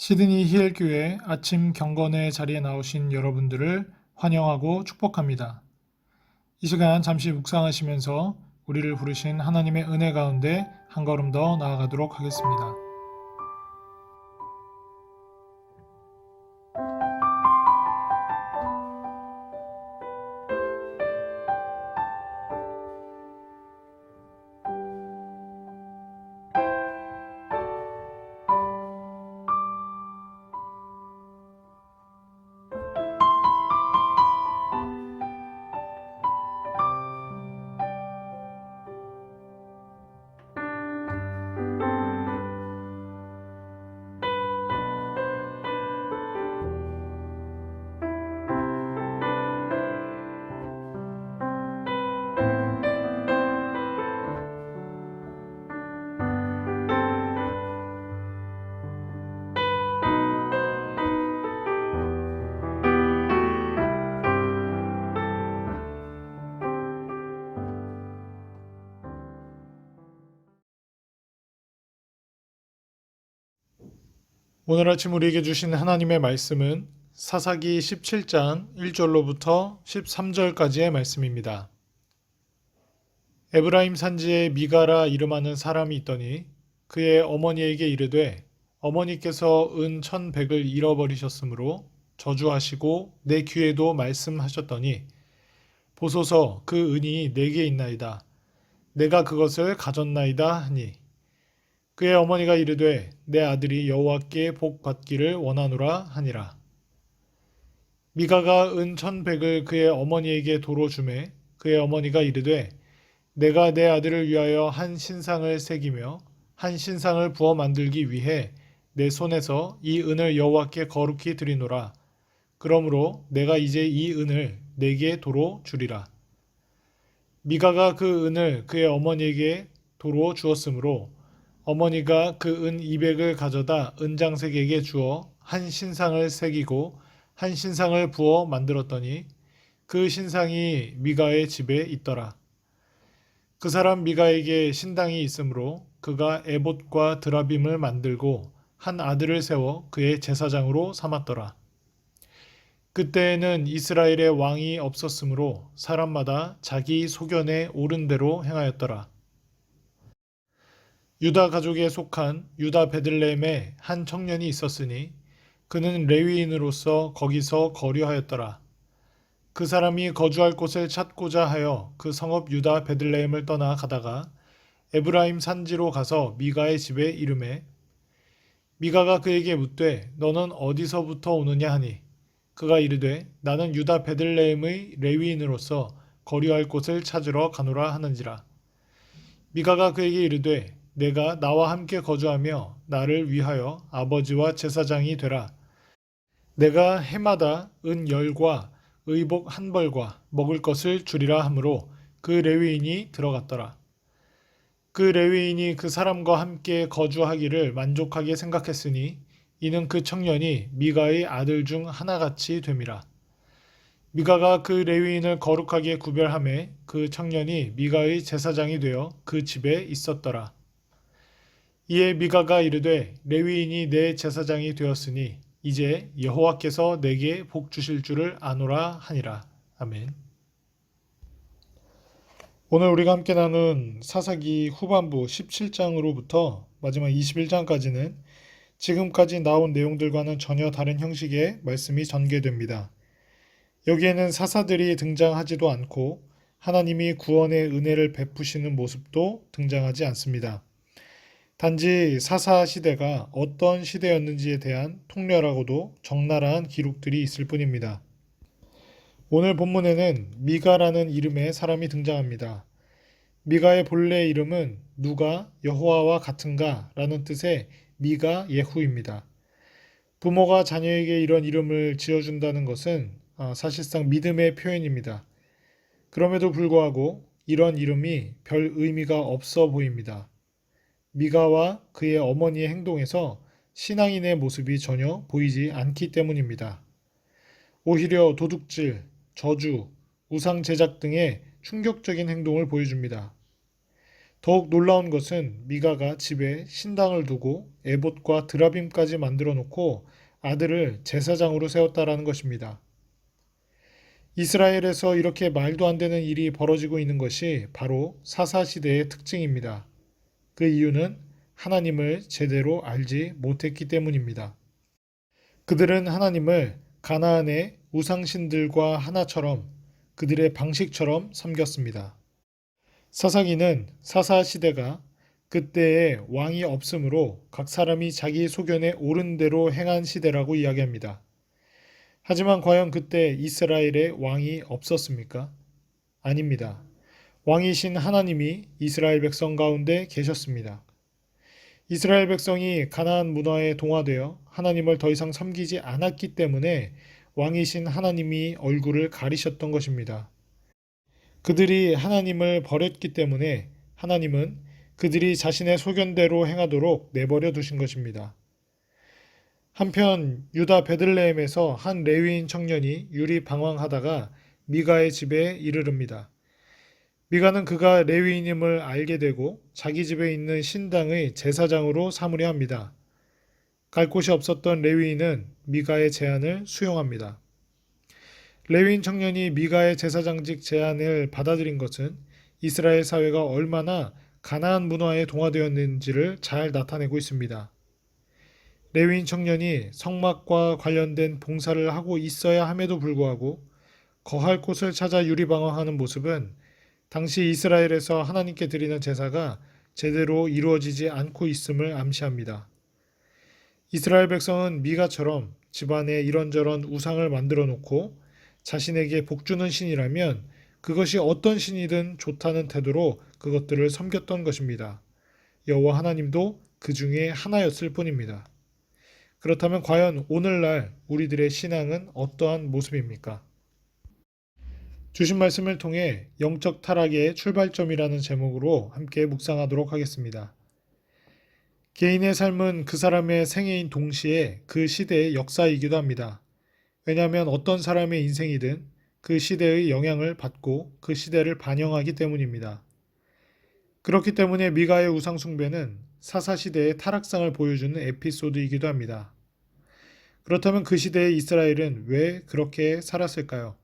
시드니 힐교회 아침 경건의 자리에 나오신 여러분들을 환영하고 축복합니다. 이 시간 잠시 묵상하시면서 우리를 부르신 하나님의 은혜 가운데 한 걸음 더 나아가도록 하겠습니다. 오늘 아침 우리에게 주신 하나님의 말씀은 사사기 17장 1절로부터 13절까지의 말씀입니다. 에브라임 산지에 미가라 이름하는 사람이 있더니 그의 어머니에게 이르되 어머니께서 은 1,100을 잃어버리셨으므로 저주하시고 내 귀에도 말씀하셨더니 보소서 그 은이 내게 있나이다. 내가 그것을 가졌나이다 하니 그의 어머니가 이르되 내 아들이 여호와께 복 받기를 원하노라 하니라. 미가가 은 1,100을 그의 어머니에게 도로 주매 그의 어머니가 이르되 내가 내 아들을 위하여 한 신상을 새기며 한 신상을 부어 만들기 위해 내 손에서 이 은을 여호와께 거룩히 드리노라. 그러므로 내가 이제 이 은을 내게 도로 주리라. 미가가 그 은을 그의 어머니에게 도로 주었으므로 어머니가 그 은 200을 가져다 은장색에게 주어 한 신상을 새기고 한 신상을 부어 만들었더니 그 신상이 미가의 집에 있더라. 그 사람 미가에게 신당이 있으므로 그가 에봇과 드라빔을 만들고 한 아들을 세워 그의 제사장으로 삼았더라. 그때에는 이스라엘의 왕이 없었으므로 사람마다 자기 소견에 옳은 대로 행하였더라. 유다 가족에 속한 유다 베들레헴에 한 청년이 있었으니 그는 레위인으로서 거기서 거류하였더라. 그 사람이 거주할 곳을 찾고자 하여 그 성읍 유다 베들레헴을 떠나 가다가 에브라임 산지로 가서 미가의 집에 이르매 미가가 그에게 묻되 너는 어디서부터 오느냐 하니 그가 이르되 나는 유다 베들레헴의 레위인으로서 거류할 곳을 찾으러 가노라 하는지라. 미가가 그에게 이르되 내가 나와 함께 거주하며 나를 위하여 아버지와 제사장이 되라. 내가 해마다 은 10과 의복 1벌과 먹을 것을 주리라 하므로 그 레위인이 들어갔더라. 그 레위인이 그 사람과 함께 거주하기를 만족하게 생각했으니 이는 그 청년이 미가의 아들 중 하나같이 됨이라. 미가가 그 레위인을 거룩하게 구별하매 그 청년이 미가의 제사장이 되어 그 집에 있었더라. 이에 미가가 이르되 레위인이 내 제사장이 되었으니 이제 여호와께서 내게 복 주실 줄을 아노라 하니라. 아멘. 오늘 우리가 함께 나눈 사사기 후반부 17장으로부터 마지막 21장까지는 지금까지 나온 내용들과는 전혀 다른 형식의 말씀이 전개됩니다. 여기에는 사사들이 등장하지도 않고 하나님이 구원의 은혜를 베푸시는 모습도 등장하지 않습니다. 단지 사사 시대가 어떤 시대였는지에 대한 통렬하고도 적나라한 기록들이 있을 뿐입니다. 오늘 본문에는 미가라는 이름의 사람이 등장합니다. 미가의 본래 이름은 누가 여호와와 같은가 라는 뜻의 미가 예후입니다. 부모가 자녀에게 이런 이름을 지어준다는 것은 사실상 믿음의 표현입니다. 그럼에도 불구하고 이런 이름이 별 의미가 없어 보입니다. 미가와 그의 어머니의 행동에서 신앙인의 모습이 전혀 보이지 않기 때문입니다. 오히려 도둑질, 저주, 우상 제작 등의 충격적인 행동을 보여줍니다. 더욱 놀라운 것은 미가가 집에 신당을 두고 에봇과 드라빔까지 만들어 놓고 아들을 제사장으로 세웠다라는 것입니다. 이스라엘에서 이렇게 말도 안 되는 일이 벌어지고 있는 것이 바로 사사시대의 특징입니다. 그 이유는 하나님을 제대로 알지 못했기 때문입니다. 그들은 하나님을 가나안의 우상신들과 하나처럼 그들의 방식처럼 섬겼습니다. 사사기는 사사시대가 그때에 왕이 없으므로 각 사람이 자기 소견에 옳은 대로 행한 시대라고 이야기합니다. 하지만 과연 그때 이스라엘에 왕이 없었습니까? 아닙니다. 왕이신 하나님이 이스라엘 백성 가운데 계셨습니다. 이스라엘 백성이 가나안 문화에 동화되어 하나님을 더 이상 섬기지 않았기 때문에 왕이신 하나님이 얼굴을 가리셨던 것입니다. 그들이 하나님을 버렸기 때문에 하나님은 그들이 자신의 소견대로 행하도록 내버려 두신 것입니다. 한편 유다 베들레헴에서 한 레위인 청년이 유리방황하다가 미가의 집에 이르릅니다. 미가는 그가 레위인임을 알게 되고 자기 집에 있는 신당의 제사장으로 삼으려 합니다. 갈 곳이 없었던 레위인은 미가의 제안을 수용합니다. 레위인 청년이 미가의 제사장직 제안을 받아들인 것은 이스라엘 사회가 얼마나 가나안 문화에 동화되었는지를 잘 나타내고 있습니다. 레위인 청년이 성막과 관련된 봉사를 하고 있어야 함에도 불구하고 거할 곳을 찾아 유리방황하는 모습은 당시 이스라엘에서 하나님께 드리는 제사가 제대로 이루어지지 않고 있음을 암시합니다. 이스라엘 백성은 미가처럼 집안에 이런저런 우상을 만들어 놓고 자신에게 복주는 신이라면 그것이 어떤 신이든 좋다는 태도로 그것들을 섬겼던 것입니다. 여호와 하나님도 그 중에 하나였을 뿐입니다. 그렇다면 과연 오늘날 우리들의 신앙은 어떠한 모습입니까? 주신 말씀을 통해 영적 타락의 출발점이라는 제목으로 함께 묵상하도록 하겠습니다. 개인의 삶은 그 사람의 생애인 동시에 그 시대의 역사이기도 합니다. 왜냐하면 어떤 사람의 인생이든 그 시대의 영향을 받고 그 시대를 반영하기 때문입니다. 그렇기 때문에 미가의 우상숭배는 사사시대의 타락상을 보여주는 에피소드이기도 합니다. 그렇다면 그 시대의 이스라엘은 왜 그렇게 살았을까요?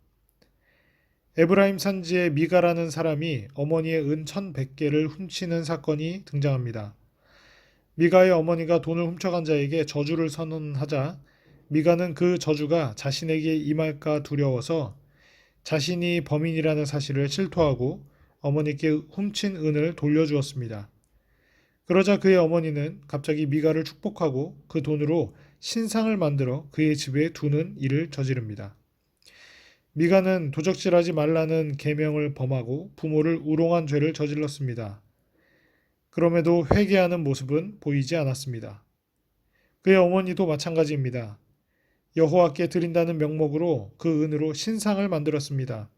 에브라임 산지의 미가라는 사람이 어머니의 은 1100개를 훔치는 사건이 등장합니다. 미가의 어머니가 돈을 훔쳐간 자에게 저주를 선언하자 미가는 그 저주가 자신에게 임할까 두려워서 자신이 범인이라는 사실을 실토하고 어머니께 훔친 은을 돌려주었습니다. 그러자 그의 어머니는 갑자기 미가를 축복하고 그 돈으로 신상을 만들어 그의 집에 두는 일을 저지릅니다. 미가는 도적질하지 말라는 계명을 범하고 부모를 우롱한 죄를 저질렀습니다. 그럼에도 회개하는 모습은 보이지 않았습니다. 그의 어머니도 마찬가지입니다. 여호와께 드린다는 명목으로 그 은으로 신상을 만들었습니다.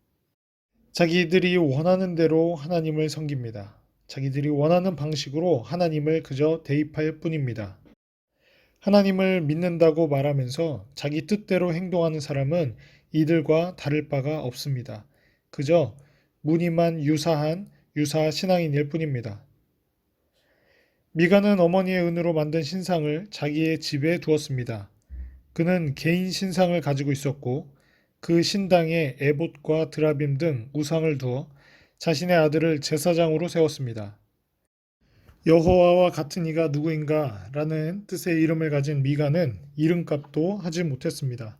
자기들이 원하는 대로 하나님을 섬깁니다. 자기들이 원하는 방식으로 하나님을 그저 대입할 뿐입니다. 하나님을 믿는다고 말하면서 자기 뜻대로 행동하는 사람은 이들과 다를 바가 없습니다. 그저 무늬만 유사한 유사 신앙인일 뿐입니다. 미가는 어머니의 은으로 만든 신상을 자기의 집에 두었습니다. 그는 개인 신상을 가지고 있었고 그 신당에 에봇과 드라빔 등 우상을 두어 자신의 아들을 제사장으로 세웠습니다. 여호와와 같은 이가 누구인가 라는 뜻의 이름을 가진 미가는 이름값도 하지 못했습니다.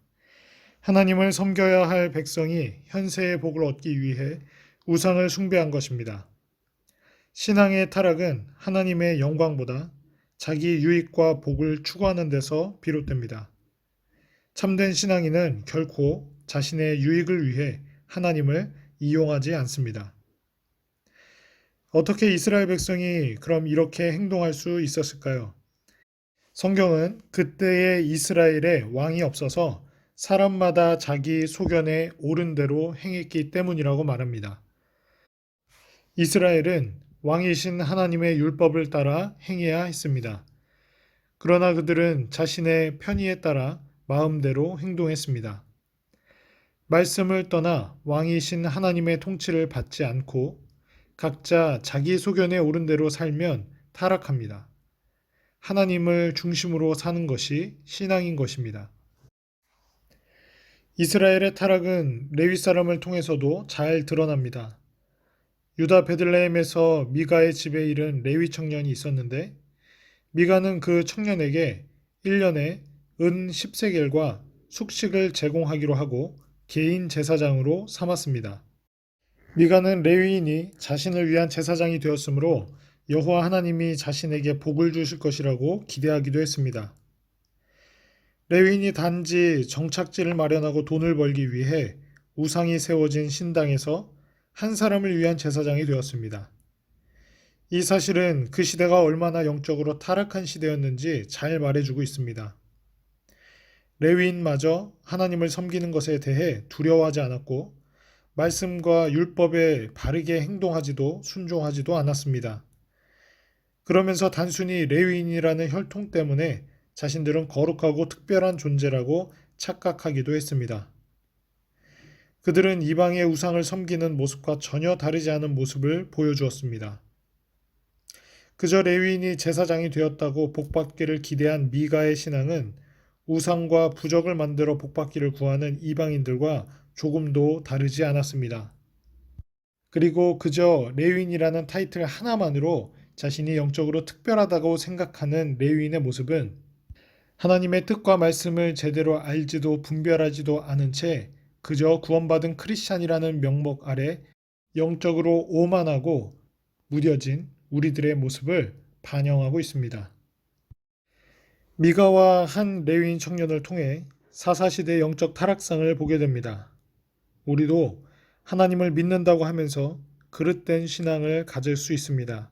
하나님을 섬겨야 할 백성이 현세의 복을 얻기 위해 우상을 숭배한 것입니다. 신앙의 타락은 하나님의 영광보다 자기 유익과 복을 추구하는 데서 비롯됩니다. 참된 신앙인은 결코 자신의 유익을 위해 하나님을 이용하지 않습니다. 어떻게 이스라엘 백성이 그럼 이렇게 행동할 수 있었을까요? 성경은 그때의 이스라엘에 왕이 없어서 사람마다 자기 소견에 옳은 대로 행했기 때문이라고 말합니다. 이스라엘은 왕이신 하나님의 율법을 따라 행해야 했습니다. 그러나 그들은 자신의 편의에 따라 마음대로 행동했습니다. 말씀을 떠나 왕이신 하나님의 통치를 받지 않고 각자 자기 소견에 오른 대로 살면 타락합니다. 하나님을 중심으로 사는 것이 신앙인 것입니다. 이스라엘의 타락은 레위 사람을 통해서도 잘 드러납니다. 유다 베들레헴에서 미가의 집에 이른 레위 청년이 있었는데 미가는 그 청년에게 1년에 은 10세겔과 숙식을 제공하기로 하고 개인 제사장으로 삼았습니다. 미가는 레위인이 자신을 위한 제사장이 되었으므로 여호와 하나님이 자신에게 복을 주실 것이라고 기대하기도 했습니다. 레위인이 단지 정착지를 마련하고 돈을 벌기 위해 우상이 세워진 신당에서 한 사람을 위한 제사장이 되었습니다. 이 사실은 그 시대가 얼마나 영적으로 타락한 시대였는지 잘 말해주고 있습니다. 레위인마저 하나님을 섬기는 것에 대해 두려워하지 않았고 말씀과 율법에 바르게 행동하지도 순종하지도 않았습니다. 그러면서 단순히 레위인이라는 혈통 때문에 자신들은 거룩하고 특별한 존재라고 착각하기도 했습니다. 그들은 이방의 우상을 섬기는 모습과 전혀 다르지 않은 모습을 보여주었습니다. 그저 레위인이 제사장이 되었다고 복받기를 기대한 미가의 신앙은 우상과 부적을 만들어 복받기를 구하는 이방인들과 조금도 다르지 않았습니다. 그리고 그저 레위인이라는 타이틀 하나만으로 자신이 영적으로 특별하다고 생각하는 레위인의 모습은 하나님의 뜻과 말씀을 제대로 알지도 분별하지도 않은 채 그저 구원받은 크리스찬이라는 명목 아래 영적으로 오만하고 무뎌진 우리들의 모습을 반영하고 있습니다. 미가와 한 레위인 청년을 통해 사사시대 영적 타락상을 보게 됩니다. 우리도 하나님을 믿는다고 하면서 그릇된 신앙을 가질 수 있습니다.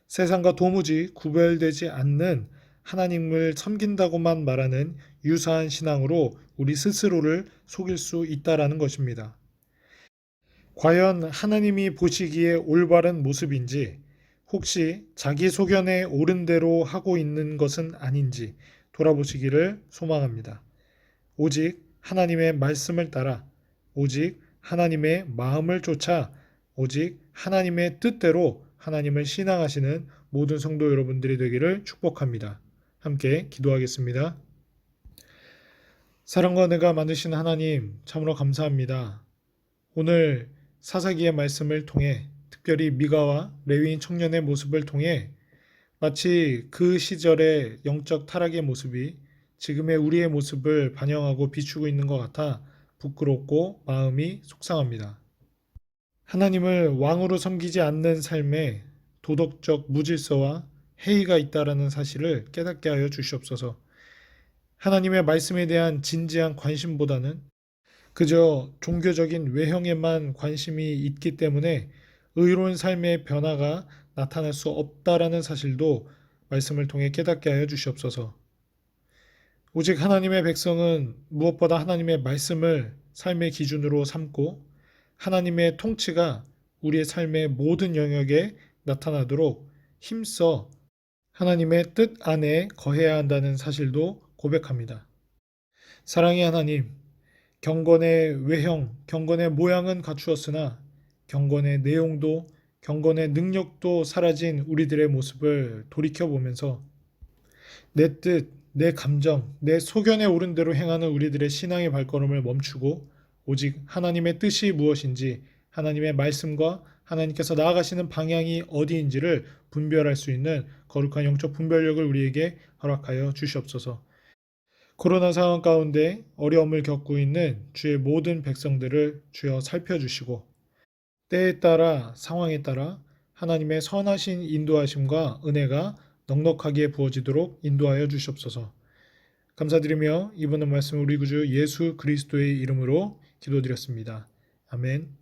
세상과 도무지 구별되지 않는 하나님을 섬긴다고만 말하는 유사한 신앙으로 우리 스스로를 속일 수 있다라는 것입니다. 과연 하나님이 보시기에 올바른 모습인지 혹시 자기 소견에 옳은 대로 하고 있는 것은 아닌지 돌아보시기를 소망합니다. 오직 하나님의 말씀을 따라 오직 하나님의 마음을 쫓아 오직 하나님의 뜻대로 하나님을 신앙하시는 모든 성도 여러분들이 되기를 축복합니다. 함께 기도하겠습니다. 사랑과 은혜가 많으신 하나님 참으로 감사합니다. 오늘 사사기의 말씀을 통해 특별히 미가와 레위인 청년의 모습을 통해 마치 그 시절의 영적 타락의 모습이 지금의 우리의 모습을 반영하고 비추고 있는 것 같아 부끄럽고 마음이 속상합니다. 하나님을 왕으로 섬기지 않는 삶에 도덕적 무질서와 해이가 있다라는 사실을 깨닫게 하여 주시옵소서. 하나님의 말씀에 대한 진지한 관심보다는 그저 종교적인 외형에만 관심이 있기 때문에 의로운 삶의 변화가 나타날 수 없다라는 사실도 말씀을 통해 깨닫게 하여 주시옵소서. 오직 하나님의 백성은 무엇보다 하나님의 말씀을 삶의 기준으로 삼고 하나님의 통치가 우리의 삶의 모든 영역에 나타나도록 힘써 하나님의 뜻 안에 거해야 한다는 사실도 고백합니다. 사랑의 하나님, 경건의 외형, 경건의 모양은 갖추었으나 경건의 내용도 경건의 능력도 사라진 우리들의 모습을 돌이켜보면서 내 뜻, 내 감정, 내 소견에 오른 대로 행하는 우리들의 신앙의 발걸음을 멈추고 오직 하나님의 뜻이 무엇인지 하나님의 말씀과 하나님께서 나아가시는 방향이 어디인지를 분별할 수 있는 거룩한 영적 분별력을 우리에게 허락하여 주시옵소서. 코로나 상황 가운데 어려움을 겪고 있는 주의 모든 백성들을 주여 살펴주시고 때에 따라 상황에 따라 하나님의 선하신 인도하심과 은혜가 넉넉하게 부어지도록 인도하여 주시옵소서. 감사드리며 이번의 말씀 우리 구주 예수 그리스도의 이름으로 기도드렸습니다. 아멘.